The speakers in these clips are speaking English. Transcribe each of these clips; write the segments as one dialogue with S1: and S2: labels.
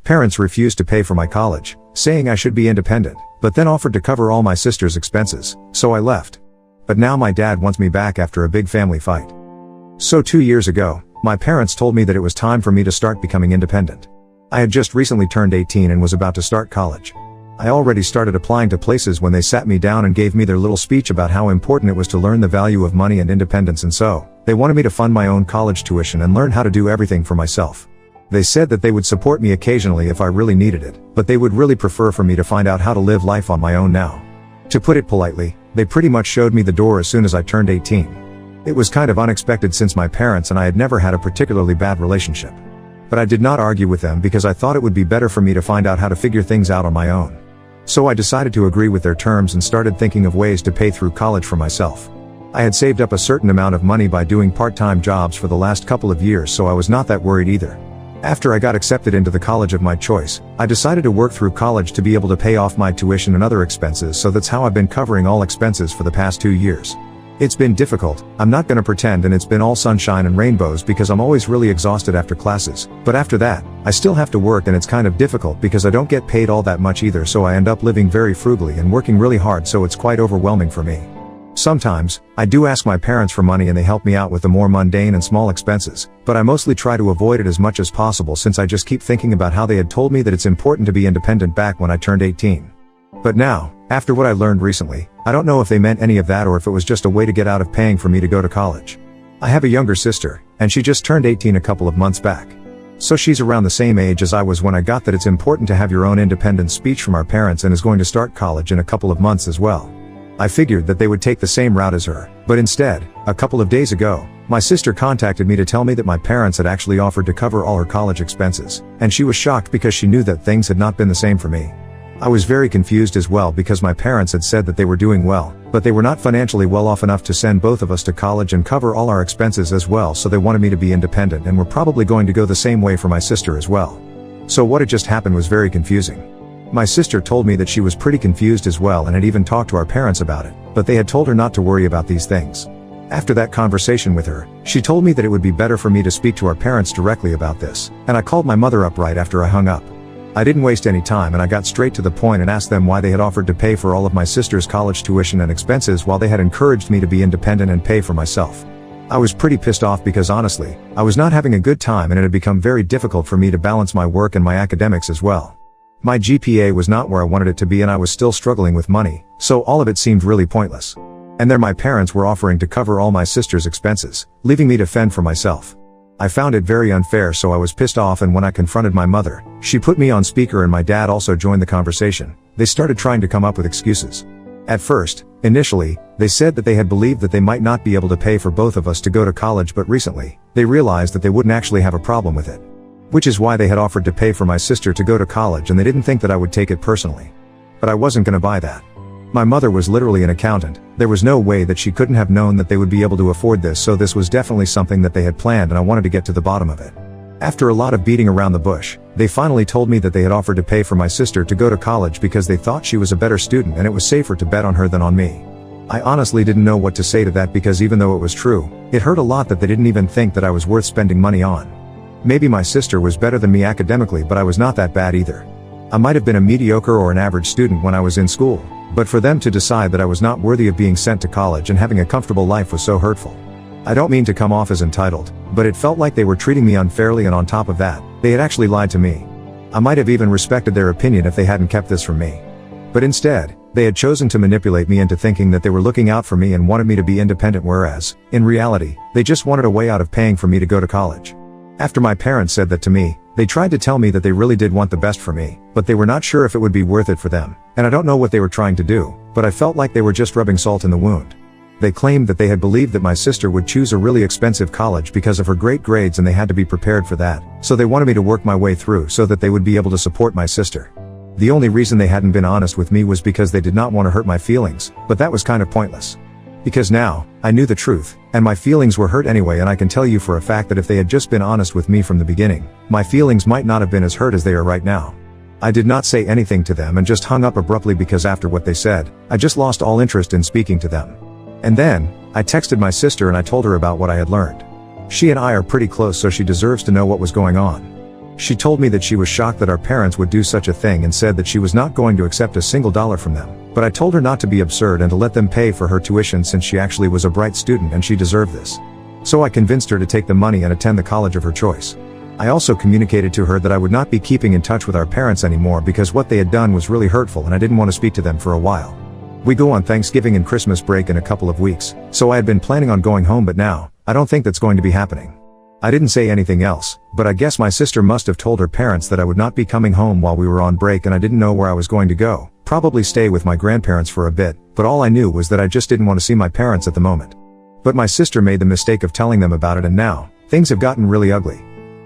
S1: Parents refused to pay for my college, saying I should be independent, but then offered to cover all my sister's expenses, so I left. But now my dad wants me back after a big family fight. So 2 years ago, my parents told me that it was time for me to start becoming independent. I had just recently turned 18 and was about to start college. I already started applying to places when they sat me down and gave me their little speech about how important it was to learn the value of money and independence, and so, they wanted me to fund my own college tuition and learn how to do everything for myself. They said that they would support me occasionally if I really needed it, but they would really prefer for me to find out how to live life on my own now. To put it politely, they pretty much showed me the door as soon as I turned 18. It was kind of unexpected since my parents and I had never had a particularly bad relationship. But I did not argue with them because I thought it would be better for me to find out how to figure things out on my own. So I decided to agree with their terms and started thinking of ways to pay through college for myself. I had saved up a certain amount of money by doing part-time jobs for the last couple of years, so I was not that worried either. After I got accepted into the college of my choice, I decided to work through college to be able to pay off my tuition and other expenses, so that's how I've been covering all expenses for the past 2 years. It's been difficult, I'm not gonna pretend, and it's been all sunshine and rainbows because I'm always really exhausted after classes, but after that, I still have to work and it's kind of difficult because I don't get paid all that much either, so I end up living very frugally and working really hard, so it's quite overwhelming for me. Sometimes, I do ask my parents for money and they help me out with the more mundane and small expenses, but I mostly try to avoid it as much as possible since I just keep thinking about how they had told me that it's important to be independent back when I turned 18. But now, after what I learned recently, I don't know if they meant any of that or if it was just a way to get out of paying for me to go to college. I have a younger sister, and she just turned 18 a couple of months back. So she's around the same age as I was when I got that it's important to have your own independent speech from our parents, and is going to start college in a couple of months as well. I figured that they would take the same route as her, but instead, a couple of days ago, my sister contacted me to tell me that my parents had actually offered to cover all her college expenses, and she was shocked because she knew that things had not been the same for me. I was very confused as well because my parents had said that they were doing well, but they were not financially well off enough to send both of us to college and cover all our expenses as well, so they wanted me to be independent and were probably going to go the same way for my sister as well. So what had just happened was very confusing. My sister told me that she was pretty confused as well and had even talked to our parents about it, but they had told her not to worry about these things. After that conversation with her, she told me that it would be better for me to speak to our parents directly about this, and I called my mother up right after I hung up. I didn't waste any time and I got straight to the point and asked them why they had offered to pay for all of my sister's college tuition and expenses while they had encouraged me to be independent and pay for myself. I was pretty pissed off because honestly, I was not having a good time and it had become very difficult for me to balance my work and my academics as well. My GPA was not where I wanted it to be and I was still struggling with money, so all of it seemed really pointless. And there my parents were offering to cover all my sister's expenses, leaving me to fend for myself. I found it very unfair, so I was pissed off, and when I confronted my mother, she put me on speaker and my dad also joined the conversation. They started trying to come up with excuses. At first, initially, they said that they had believed that they might not be able to pay for both of us to go to college, but recently, they realized that they wouldn't actually have a problem with it. Which is why they had offered to pay for my sister to go to college, and they didn't think that I would take it personally. But I wasn't gonna buy that. My mother was literally an accountant. There was no way that she couldn't have known that they would be able to afford this, so this was definitely something that they had planned and I wanted to get to the bottom of it. After a lot of beating around the bush, they finally told me that they had offered to pay for my sister to go to college because they thought she was a better student and it was safer to bet on her than on me. I honestly didn't know what to say to that because even though it was true, it hurt a lot that they didn't even think that I was worth spending money on. Maybe my sister was better than me academically, but I was not that bad either. I might have been a mediocre or an average student when I was in school, but for them to decide that I was not worthy of being sent to college and having a comfortable life was so hurtful. I don't mean to come off as entitled, but it felt like they were treating me unfairly, and on top of that, they had actually lied to me. I might have even respected their opinion if they hadn't kept this from me. But instead, they had chosen to manipulate me into thinking that they were looking out for me and wanted me to be independent, whereas, in reality, they just wanted a way out of paying for me to go to college. After my parents said that to me, they tried to tell me that they really did want the best for me, but they were not sure if it would be worth it for them, and I don't know what they were trying to do, but I felt like they were just rubbing salt in the wound. They claimed that they had believed that my sister would choose a really expensive college because of her great grades and they had to be prepared for that, so they wanted me to work my way through so that they would be able to support my sister. The only reason they hadn't been honest with me was because they did not want to hurt my feelings, but that was kind of pointless. Because now, I knew the truth, and my feelings were hurt anyway, and I can tell you for a fact that if they had just been honest with me from the beginning, my feelings might not have been as hurt as they are right now. I did not say anything to them and just hung up abruptly because after what they said, I just lost all interest in speaking to them. And then, I texted my sister and I told her about what I had learned. She and I are pretty close, so she deserves to know what was going on. She told me that she was shocked that our parents would do such a thing and said that she was not going to accept a single dollar from them. But I told her not to be absurd and to let them pay for her tuition since she actually was a bright student and she deserved this. So I convinced her to take the money and attend the college of her choice. I also communicated to her that I would not be keeping in touch with our parents anymore because what they had done was really hurtful and I didn't want to speak to them for a while. We go on Thanksgiving and Christmas break in a couple of weeks, so I had been planning on going home, but now, I don't think that's going to be happening. I didn't say anything else, but I guess my sister must have told her parents that I would not be coming home while we were on break and I didn't know where I was going to go, probably stay with my grandparents for a bit, but all I knew was that I just didn't want to see my parents at the moment. But my sister made the mistake of telling them about it and now, things have gotten really ugly.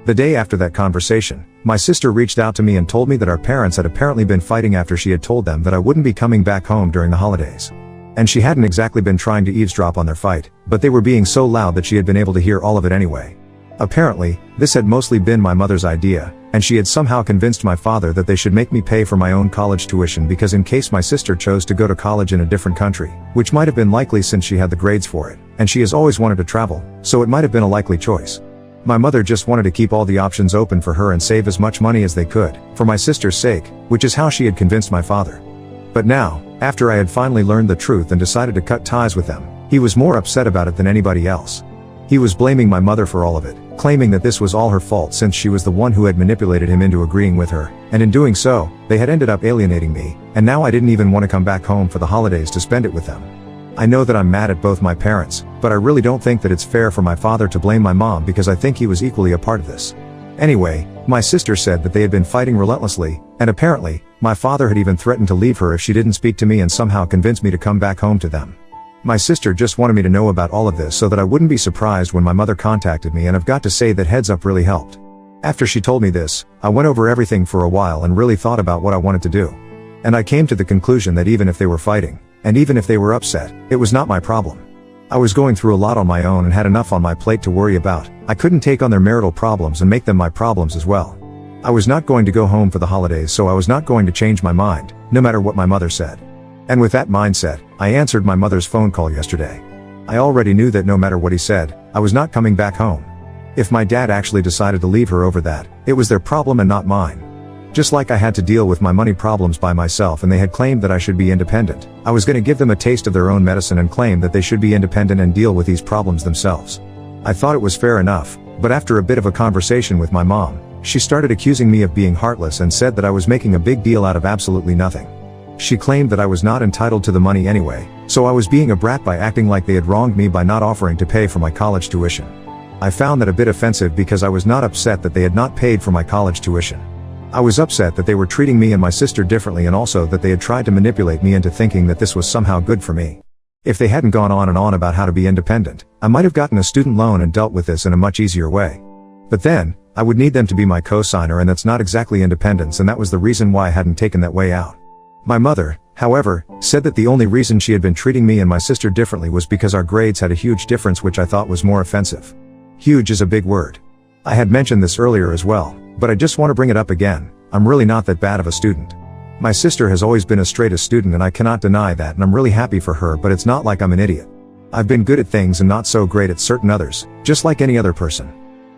S1: The day after that conversation, my sister reached out to me and told me that our parents had apparently been fighting after she had told them that I wouldn't be coming back home during the holidays. And she hadn't exactly been trying to eavesdrop on their fight, but they were being so loud that she had been able to hear all of it anyway. Apparently, this had mostly been my mother's idea, and she had somehow convinced my father that they should make me pay for my own college tuition because in case my sister chose to go to college in a different country, which might have been likely since she had the grades for it, and she has always wanted to travel, so it might have been a likely choice. My mother just wanted to keep all the options open for her and save as much money as they could, for my sister's sake, which is how she had convinced my father. But now, after I had finally learned the truth and decided to cut ties with them, he was more upset about it than anybody else. He was blaming my mother for all of it, claiming that this was all her fault since she was the one who had manipulated him into agreeing with her, and in doing so, they had ended up alienating me, and now I didn't even want to come back home for the holidays to spend it with them. I know that I'm mad at both my parents, but I really don't think that it's fair for my father to blame my mom because I think he was equally a part of this. Anyway, my sister said that they had been fighting relentlessly, and apparently, my father had even threatened to leave her if she didn't speak to me and somehow convince me to come back home to them. My sister just wanted me to know about all of this so that I wouldn't be surprised when my mother contacted me, and I've got to say that heads up really helped. After she told me this, I went over everything for a while and really thought about what I wanted to do. And I came to the conclusion that even if they were fighting, and even if they were upset, it was not my problem. I was going through a lot on my own and had enough on my plate to worry about. I couldn't take on their marital problems and make them my problems as well. I was not going to go home for the holidays, so I was not going to change my mind, no matter what my mother said. And with that mindset, I answered my mother's phone call yesterday. I already knew that no matter what he said, I was not coming back home. If my dad actually decided to leave her over that, it was their problem and not mine. Just like I had to deal with my money problems by myself and they had claimed that I should be independent, I was going to give them a taste of their own medicine and claim that they should be independent and deal with these problems themselves. I thought it was fair enough, but after a bit of a conversation with my mom, she started accusing me of being heartless and said that I was making a big deal out of absolutely nothing. She claimed that I was not entitled to the money anyway, so I was being a brat by acting like they had wronged me by not offering to pay for my college tuition. I found that a bit offensive because I was not upset that they had not paid for my college tuition. I was upset that they were treating me and my sister differently and also that they had tried to manipulate me into thinking that this was somehow good for me. If they hadn't gone on and on about how to be independent, I might have gotten a student loan and dealt with this in a much easier way. But then, I would need them to be my co-signer and that's not exactly independence, and that was the reason why I hadn't taken that way out. My mother, however, said that the only reason she had been treating me and my sister differently was because our grades had a huge difference, which I thought was more offensive. Huge is a big word. I had mentioned this earlier as well, but I just want to bring it up again. I'm really not that bad of a student. My sister has always been a straight A student and I cannot deny that, and I'm really happy for her, but it's not like I'm an idiot. I've been good at things and not so great at certain others, just like any other person.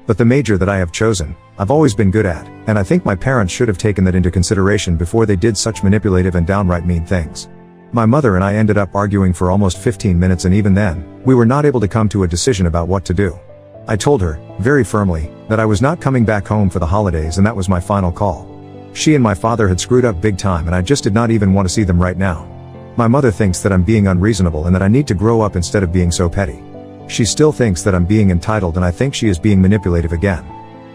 S1: But the major that I have chosen, I've always been good at, and I think my parents should have taken that into consideration before they did such manipulative and downright mean things. My mother and I ended up arguing for almost 15 minutes, and even then, we were not able to come to a decision about what to do. I told her, very firmly, that I was not coming back home for the holidays and that was my final call. She and my father had screwed up big time and I just did not even want to see them right now. My mother thinks that I'm being unreasonable and that I need to grow up instead of being so petty. She still thinks that I'm being entitled and I think she is being manipulative again.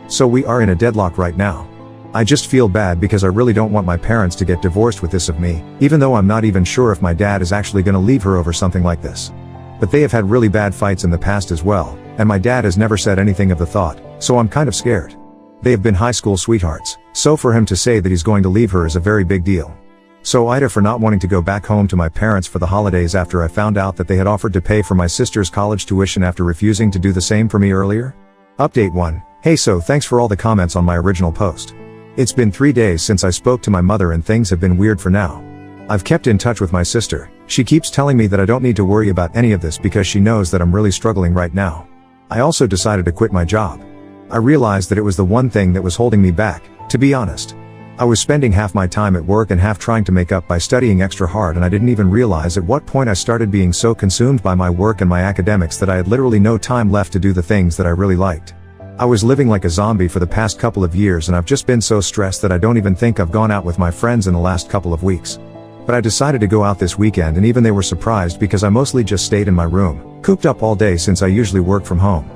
S1: So we are in a deadlock right now. I just feel bad because I really don't want my parents to get divorced with this of me, even though I'm not even sure if my dad is actually going to leave her over something like this. But they have had really bad fights in the past as well, and my dad has never said anything of the thought, so I'm kind of scared. They have been high school sweethearts, so for him to say that he's going to leave her is a very big deal. So Ida, for not wanting to go back home to my parents for the holidays after I found out that they had offered to pay for my sister's college tuition after refusing to do the same for me earlier. Update 1. Hey, so thanks for all the comments on my original post. It's been 3 days since I spoke to my mother and things have been weird for now. I've kept in touch with my sister. She keeps telling me that I don't need to worry about any of this because she knows that I'm really struggling right now. I also decided to quit my job. I realized that it was the one thing that was holding me back, to be honest. I was spending half my time at work and half trying to make up by studying extra hard, and I didn't even realize at what point I started being so consumed by my work and my academics that I had literally no time left to do the things that I really liked. I was living like a zombie for the past couple of years, and I've just been so stressed that I don't even think I've gone out with my friends in the last couple of weeks. But I decided to go out this weekend, and even they were surprised because I mostly just stayed in my room, cooped up all day since I usually work from home.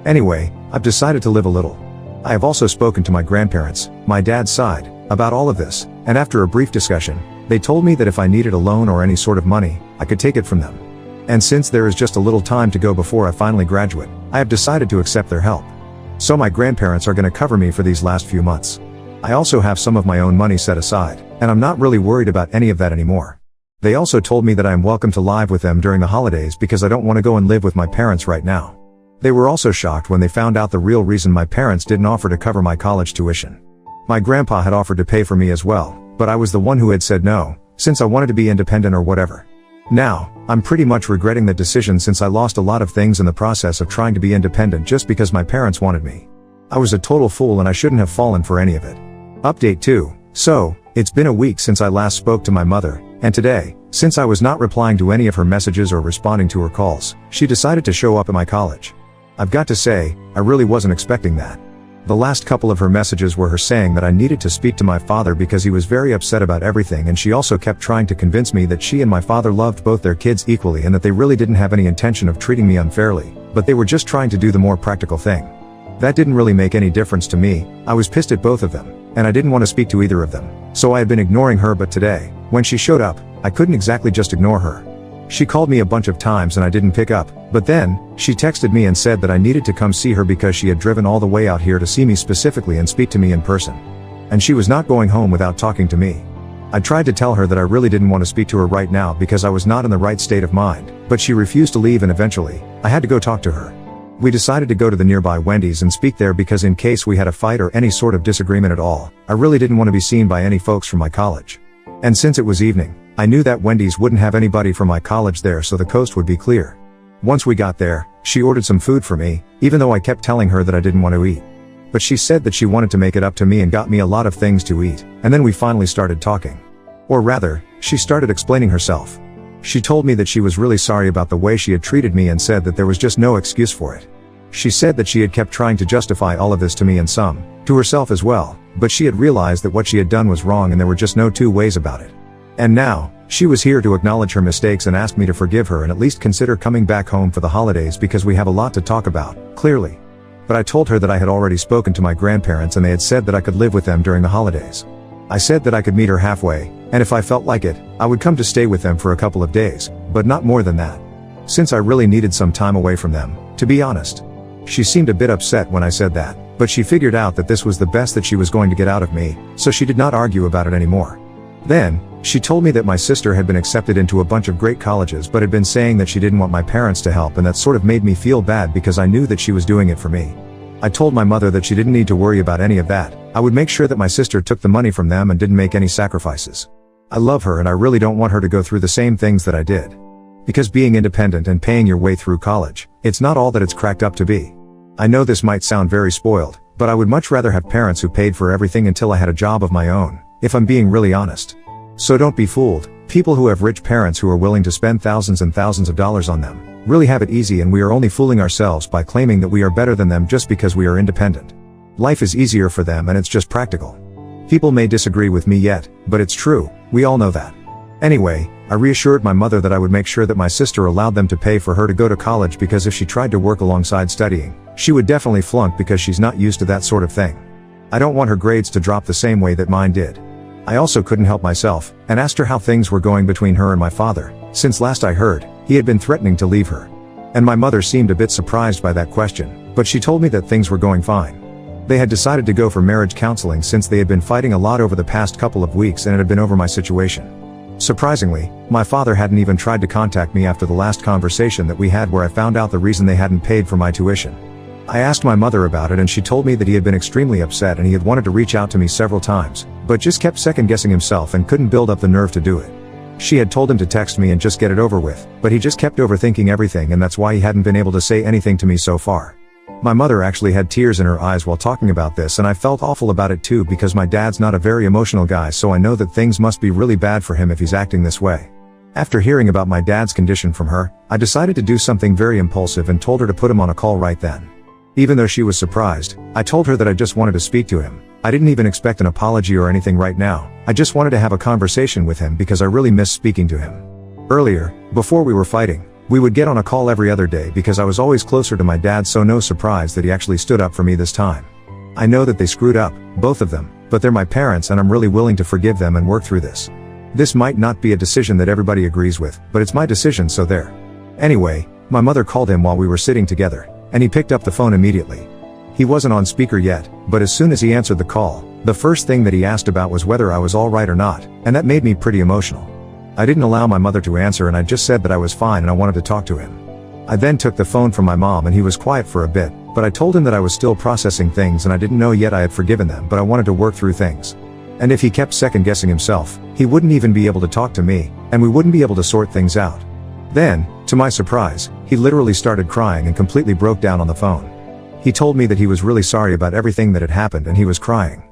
S1: Anyway, I've decided to live a little. I have also spoken to my grandparents, my dad's side, about all of this, and after a brief discussion, they told me that if I needed a loan or any sort of money, I could take it from them. And since there is just a little time to go before I finally graduate, I have decided to accept their help. So my grandparents are going to cover me for these last few months. I also have some of my own money set aside, and I'm not really worried about any of that anymore. They also told me that I am welcome to live with them during the holidays because I don't want to go and live with my parents right now. They were also shocked when they found out the real reason my parents didn't offer to cover my college tuition. My grandpa had offered to pay for me as well, but I was the one who had said no, since I wanted to be independent or whatever. Now, I'm pretty much regretting that decision since I lost a lot of things in the process of trying to be independent just because my parents wanted me. I was a total fool and I shouldn't have fallen for any of it. Update 2. So, it's been a week since I last spoke to my mother, and today, since I was not replying to any of her messages or responding to her calls, she decided to show up at my college. I've got to say, I really wasn't expecting that. The last couple of her messages were her saying that I needed to speak to my father because he was very upset about everything, and she also kept trying to convince me that she and my father loved both their kids equally and that they really didn't have any intention of treating me unfairly, but they were just trying to do the more practical thing. That didn't really make any difference to me. I was pissed at both of them, and I didn't want to speak to either of them, so I had been ignoring her, but today, when she showed up, I couldn't exactly just ignore her. She called me a bunch of times and I didn't pick up, but then, she texted me and said that I needed to come see her because she had driven all the way out here to see me specifically and speak to me in person. And she was not going home without talking to me. I tried to tell her that I really didn't want to speak to her right now because I was not in the right state of mind, but she refused to leave, and eventually, I had to go talk to her. We decided to go to the nearby Wendy's and speak there because in case we had a fight or any sort of disagreement at all, I really didn't want to be seen by any folks from my college. And since it was evening, I knew that Wendy's wouldn't have anybody from my college there, so the coast would be clear. Once we got there, she ordered some food for me, even though I kept telling her that I didn't want to eat. But she said that she wanted to make it up to me and got me a lot of things to eat, and then we finally started talking. Or rather, she started explaining herself. She told me that she was really sorry about the way she had treated me and said that there was just no excuse for it. She said that she had kept trying to justify all of this to me and some, to herself as well, but she had realized that what she had done was wrong and there were just no two ways about it. And now, she was here to acknowledge her mistakes and ask me to forgive her and at least consider coming back home for the holidays because we have a lot to talk about, clearly. But I told her that I had already spoken to my grandparents and they had said that I could live with them during the holidays. I said that I could meet her halfway, and if I felt like it, I would come to stay with them for a couple of days, but not more than that. Since I really needed some time away from them, to be honest. She seemed a bit upset when I said that, but she figured out that this was the best that she was going to get out of me, so she did not argue about it anymore. Then, she told me that my sister had been accepted into a bunch of great colleges but had been saying that she didn't want my parents to help, and that sort of made me feel bad because I knew that she was doing it for me. I told my mother that she didn't need to worry about any of that. I would make sure that my sister took the money from them and didn't make any sacrifices. I love her and I really don't want her to go through the same things that I did. Because being independent and paying your way through college, it's not all that it's cracked up to be. I know this might sound very spoiled, but I would much rather have parents who paid for everything until I had a job of my own, if I'm being really honest. So don't be fooled. People who have rich parents who are willing to spend thousands and thousands of dollars on them really have it easy, and we are only fooling ourselves by claiming that we are better than them just because we are independent. Life is easier for them and it's just practical. People may disagree with me yet, but it's true, we all know that. Anyway, I reassured my mother that I would make sure that my sister allowed them to pay for her to go to college because if she tried to work alongside studying, she would definitely flunk because she's not used to that sort of thing. I don't want her grades to drop the same way that mine did. I also couldn't help myself, and asked her how things were going between her and my father, since last I heard, he had been threatening to leave her. And my mother seemed a bit surprised by that question, but she told me that things were going fine. They had decided to go for marriage counseling since they had been fighting a lot over the past couple of weeks and it had been over my situation. Surprisingly, my father hadn't even tried to contact me after the last conversation that we had where I found out the reason they hadn't paid for my tuition. I asked my mother about it and she told me that he had been extremely upset and he had wanted to reach out to me several times, but just kept second-guessing himself and couldn't build up the nerve to do it. She had told him to text me and just get it over with, but he just kept overthinking everything and that's why he hadn't been able to say anything to me so far. My mother actually had tears in her eyes while talking about this, and I felt awful about it too because my dad's not a very emotional guy, so I know that things must be really bad for him if he's acting this way. After hearing about my dad's condition from her, I decided to do something very impulsive and told her to put him on a call right then. Even though she was surprised, I told her that I just wanted to speak to him. I didn't even expect an apology or anything right now. I just wanted to have a conversation with him because I really miss speaking to him. Earlier, before we were fighting, we would get on a call every other day because I was always closer to my dad, so no surprise that he actually stood up for me this time. I know that they screwed up, both of them, but they're my parents and I'm really willing to forgive them and work through this. This might not be a decision that everybody agrees with, but it's my decision, so there. Anyway, my mother called him while we were sitting together, and he picked up the phone immediately. He wasn't on speaker yet, but as soon as he answered the call, the first thing that he asked about was whether I was alright or not, and that made me pretty emotional. I didn't allow my mother to answer and I just said that I was fine and I wanted to talk to him. I then took the phone from my mom and he was quiet for a bit, but I told him that I was still processing things and I didn't know yet I had forgiven them, but I wanted to work through things. And if he kept second guessing himself, he wouldn't even be able to talk to me, and we wouldn't be able to sort things out. Then, to my surprise, he literally started crying and completely broke down on the phone. He told me that he was really sorry about everything that had happened and he was crying.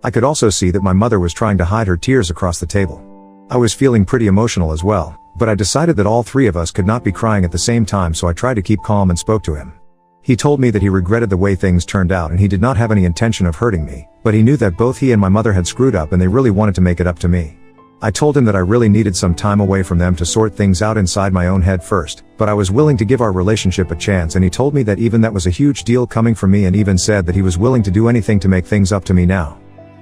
S1: I could also see that my mother was trying to hide her tears across the table. I was feeling pretty emotional as well, but I decided that all three of us could not be crying at the same time, so I tried to keep calm and spoke to him. He told me that he regretted the way things turned out and he did not have any intention of hurting me, but he knew that both he and my mother had screwed up and they really wanted to make it up to me. I told him that I really needed some time away from them to sort things out inside my own head first, but I was willing to give our relationship a chance, and he told me that even that was a huge deal coming from me and even said that he was willing to do anything to make things up to me now.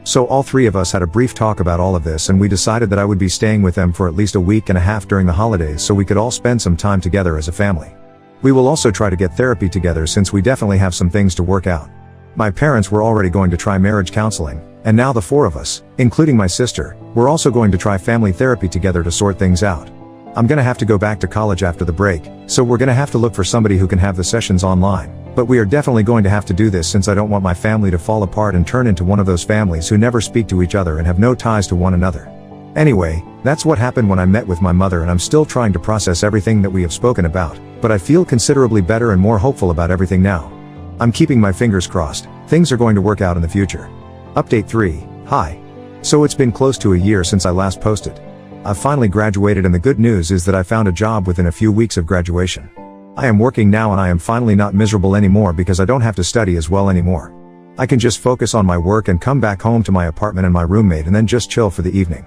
S1: So all three of us had a brief talk about all of this and we decided that I would be staying with them for at least a week and a half during the holidays so we could all spend some time together as a family. We will also try to get therapy together since we definitely have some things to work out. My parents were already going to try marriage counseling, and now the four of us, including my sister, we're also going to try family therapy together to sort things out. I'm gonna have to go back to college after the break, so we're gonna have to look for somebody who can have the sessions online. But we are definitely going to have to do this since I don't want my family to fall apart and turn into one of those families who never speak to each other and have no ties to one another. Anyway, that's what happened when I met with my mother, and I'm still trying to process everything that we have spoken about, but I feel considerably better and more hopeful about everything now. I'm keeping my fingers crossed. Things are going to work out in the future. Update 3. Hi. So it's been close to a year since I last posted. I've finally graduated, and the good news is that I found a job within a few weeks of graduation. I am working now and I am finally not miserable anymore because I don't have to study as well anymore. I can just focus on my work and come back home to my apartment and my roommate and then just chill for the evening.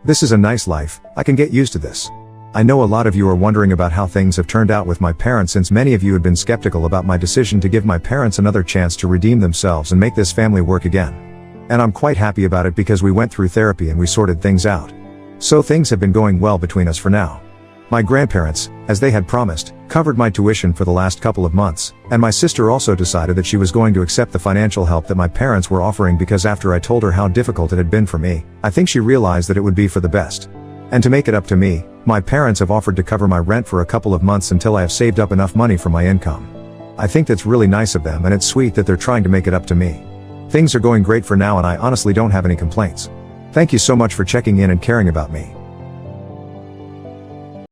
S1: This is a nice life. I can get used to this. I know a lot of you are wondering about how things have turned out with my parents, since many of you had been skeptical about my decision to give my parents another chance to redeem themselves and make this family work again. And I'm quite happy about it because we went through therapy and we sorted things out. So things have been going well between us for now. My grandparents, as they had promised, covered my tuition for the last couple of months, and my sister also decided that she was going to accept the financial help that my parents were offering because after I told her how difficult it had been for me, I think she realized that it would be for the best. And to make it up to me, my parents have offered to cover my rent for a couple of months until I have saved up enough money for my income. I think that's really nice of them, and it's sweet that they're trying to make it up to me. Things are going great for now and I honestly don't have any complaints. Thank you so much for checking in and caring about me.